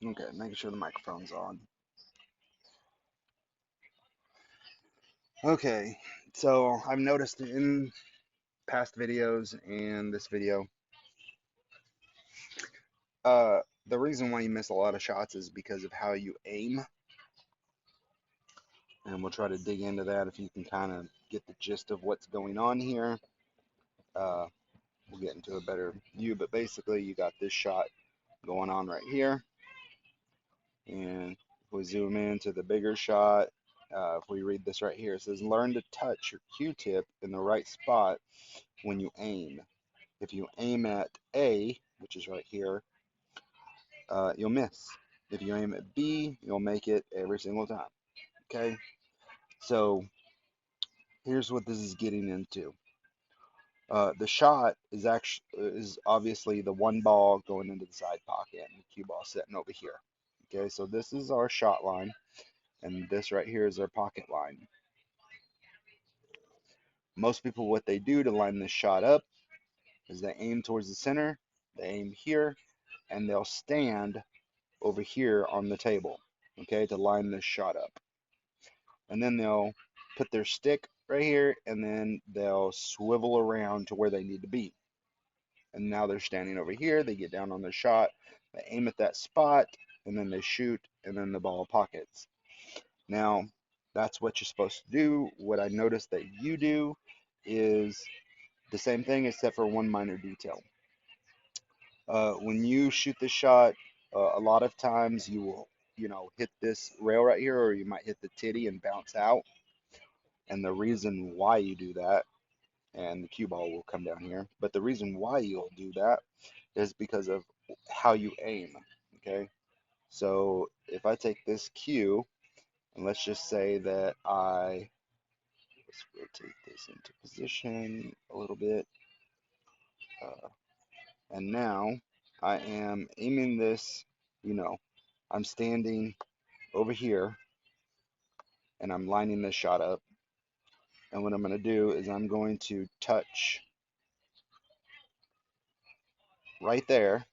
Okay, making sure the microphone's on. Okay, so I've noticed in past videos and this video, uh, the reason why you miss a lot of shots is because of how you aim, and we'll try to dig into that if you can kind of get the gist of what's going on here. Uh, we'll get into a better view, but basically you got this shot going on right here, and if we zoom into the bigger shot, if we read this right here, it says learn to touch your Q-tip in the right spot when you aim. If you aim at A, which is right here, you'll miss. If you aim at B, you'll make it every single time. Okay, so here's what this is getting into. The shot is obviously the one ball going into the side pocket and the cue ball sitting over here. Okay, so this is our shot line, and this right here is our pocket line. Most people, what they do to line this shot up is they aim towards the center, they aim here, and they'll stand over here on the table, okay, to line this shot up. And then they'll put their stick right here, and then they'll swivel around to where they need to be. And now they're standing over here, they get down on their shot, they aim at that spot, and then they shoot, and then the ball pockets. Now, that's what you're supposed to do. What I noticed that you do is the same thing except for one minor detail. When you shoot the shot, a lot of times you will, hit this rail right here, or you might hit the titty and bounce out. And the reason why you do that, and the cue ball will come down here, but the reason why you'll do that is because of how you aim. Okay, so if I take this cue, and let's just say that let's rotate this into position a little bit, uh, and now I am aiming this, you know, I'm standing over here and I'm lining this shot up. And what I'm going to do is I'm going to touch right there,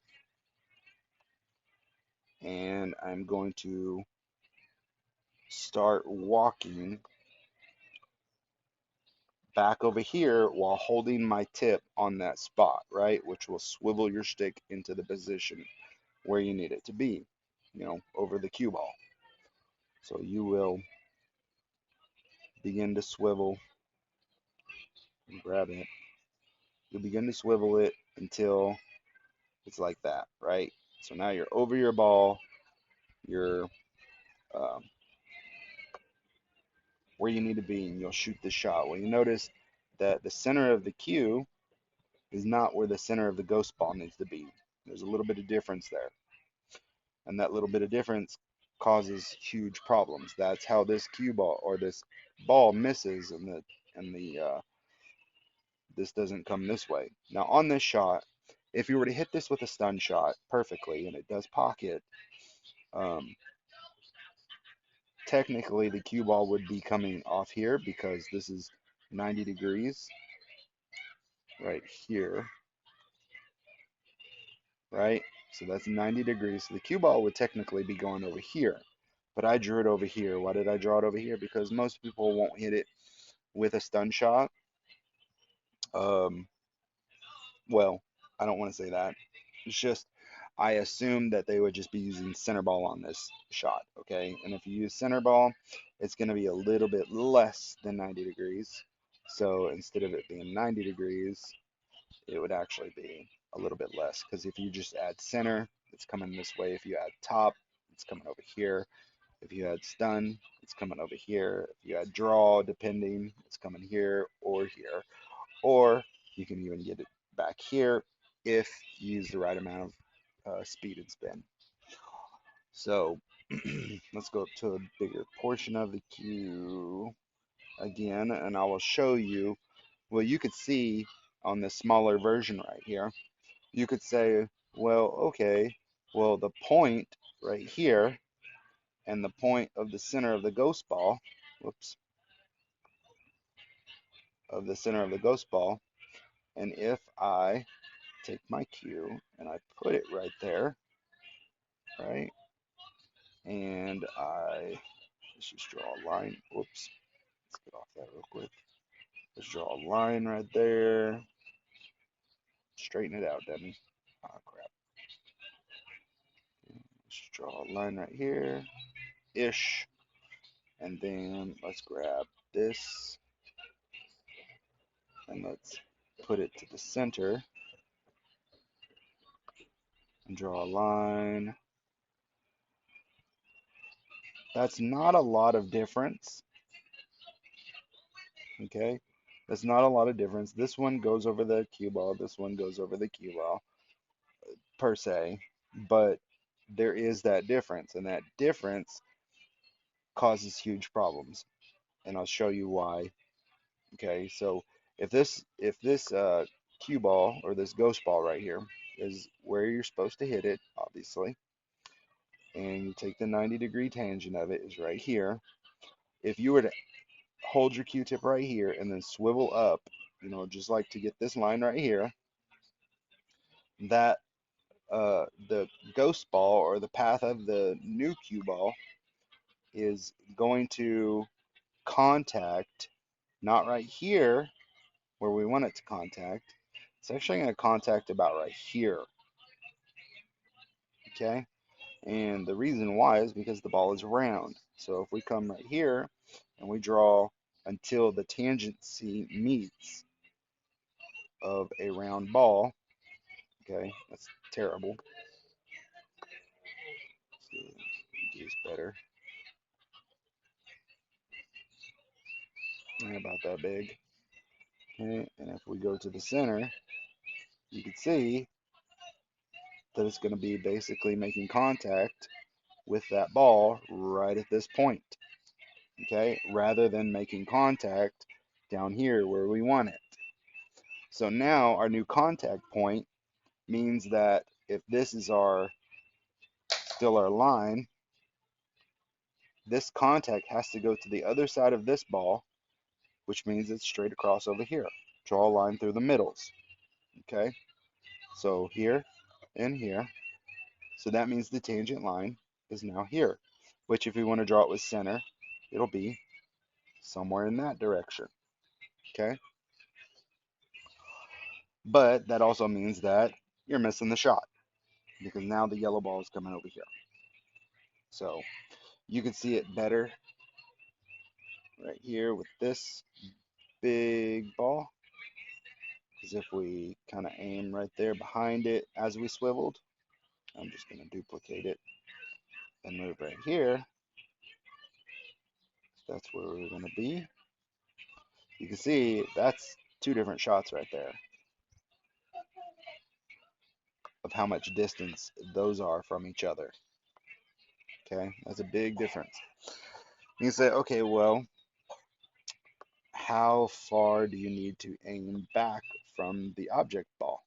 and I'm going to start walking back over here while holding my tip on that spot, right? Which will swivel your stick into the position where you need it to be, over the cue ball. So you will begin to swivel and grab it. You'll begin to swivel it until it's like that, right? So now you're over your ball, you're um, where you need to be, and you'll shoot the shot. Well, you notice that the center of the cue is not where the center of the ghost ball needs to be. There's a little bit of difference there, and that little bit of difference causes huge problems. That's how this cue ball or this ball misses, and the this doesn't come this way. Now on this shot, if you were to hit this with a stun shot perfectly, and it does pocket, um, technically the cue ball would be coming off here because this is 90 degrees right here, right? So that's 90 degrees. So the cue ball would technically be going over here, but I drew it over here. Why did I draw it over here? Because most people won't hit it with a stun shot. Um, well, I don't want to say that. It's just I assume that they would just be using center ball on this shot, okay? And if you use center ball, it's going to be a little bit less than 90 degrees. So instead of it being 90 degrees, it would actually be a little bit less because if you just add center, it's coming this way. If you add top, it's coming over here. If you add stun, it's coming over here. If you add draw, depending, it's coming here or here. Or you can even get it back here if you use the right amount of speed and spin. So let's go up to a bigger portion of the cue again, and I will show you. Well, you could see on the smaller version right here, you could say, well, okay, well, the point right here and the point of the center of the ghost ball, whoops, of the center of the ghost ball, and if I take my cue and I put it right there, right? And let's just draw a line. Whoops. Let's get off that real quick. Let's draw a line right there. Straighten it out, dummy. Oh, crap. Let's draw a line right here. Ish. And then let's grab this and let's put it to the center and draw a line. That's not a lot of difference, okay? That's not a lot of difference. This one goes over the cue ball, this one goes over the cue ball, per se, but there is that difference, and that difference causes huge problems, and I'll show you why. Okay, so if this cue ball or this ghost ball right here is where you're supposed to hit it, obviously, and you take the 90-degree tangent of it is right here. If you were to hold your Q-tip right here and then swivel up, just like to get this line right here, that the ghost ball or the path of the new cue ball is going to contact, not right here where we want it to contact. It's actually going to contact about right here. Okay? And the reason why is because the ball is round. So if we come right here and we draw until the tangency meets of a round ball, okay, that's terrible. Let's do this better. About that big. Okay, and if we go to the center, you can see that it's going to be basically making contact with that ball right at this point, okay, rather than making contact down here where we want it. So now our new contact point means that if this is still our line, this contact has to go to the other side of this ball, which means it's straight across over here. Draw a line through the middles, okay? So here and here. So that means the tangent line is now here, which if we want to draw it with center, it'll be somewhere in that direction, okay? But that also means that you're missing the shot because now the yellow ball is coming over here. So you can see it better right here with this big ball, because if we kind of aim right there behind it as we swiveled, I'm just going to duplicate it and move right here. That's where we're going to be. You can see that's two different shots right there of how much distance those are from each other. Okay, that's a big difference. You can say, okay, well, how far do you need to aim back from the object ball?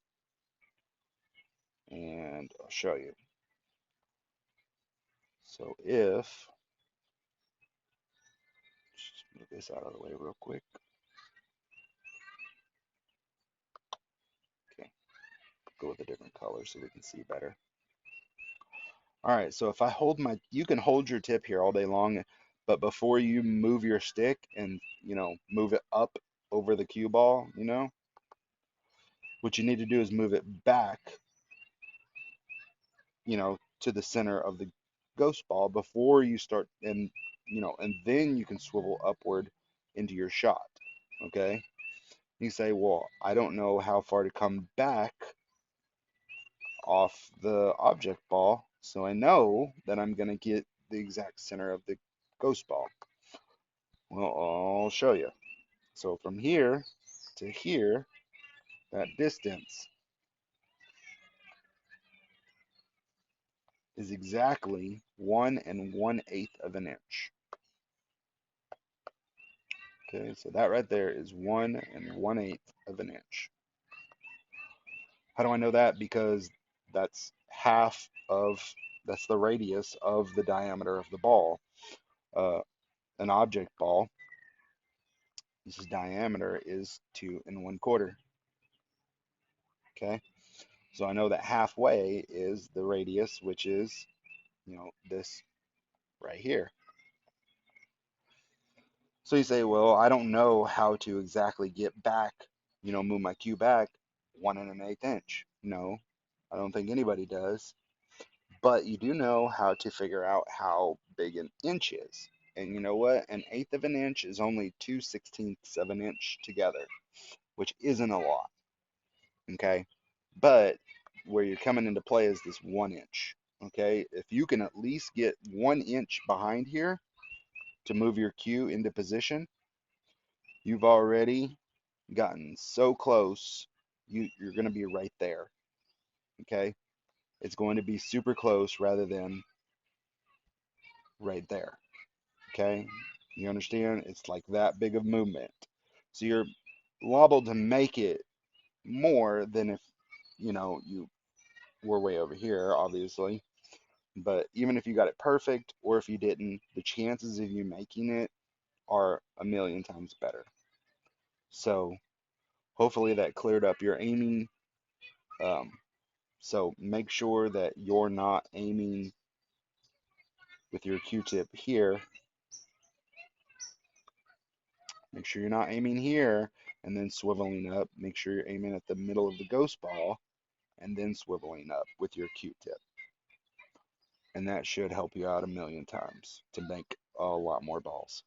And I'll show you. So if, just move this out of the way real quick. Okay, go with a different color so we can see better. All right, so if I hold you can hold your tip here all day long, but before you move your stick and, move it up over the cue ball, what you need to do is move it back, to the center of the ghost ball before you start, and then you can swivel upward into your shot, okay? You say, well, I don't know how far to come back off the object ball, so I know that I'm going to get the exact center of the ghost ball. Well, I'll show you. So from here to here, that distance is exactly 1 1/8 of an inch. Okay, so that right there is 1 1/8 of an inch. How do I know that? Because that's that's the radius of the diameter of the ball. Uh, an object ball, this diameter is 2 1/4. Okay, so I know that halfway is the radius, which is, this right here. So you say, well, I don't know how to exactly get back, move my cue back 1 1/8 inch. No, I don't think anybody does. But you do know how to figure out how big an inch is. And you know what? An eighth of an inch is only 2/16 of an inch together, which isn't a lot. Okay. But where you're coming into play is this 1 inch. Okay. If you can at least get 1 inch behind here to move your cue into position, you've already gotten so close. You're going to be right there. Okay. It's going to be super close rather than right there. Okay. You understand? It's like that big of movement. So you're liable to make it more than if, you were way over here, obviously. But even if you got it perfect or if you didn't, the chances of you making it are a million times better. So hopefully that cleared up your aiming. Um, so make sure that you're not aiming with your Q-tip here. Make sure you're not aiming here and then swiveling up. Make sure you're aiming at the middle of the ghost ball and then swiveling up with your Q-tip. And that should help you out a million times to make a lot more balls.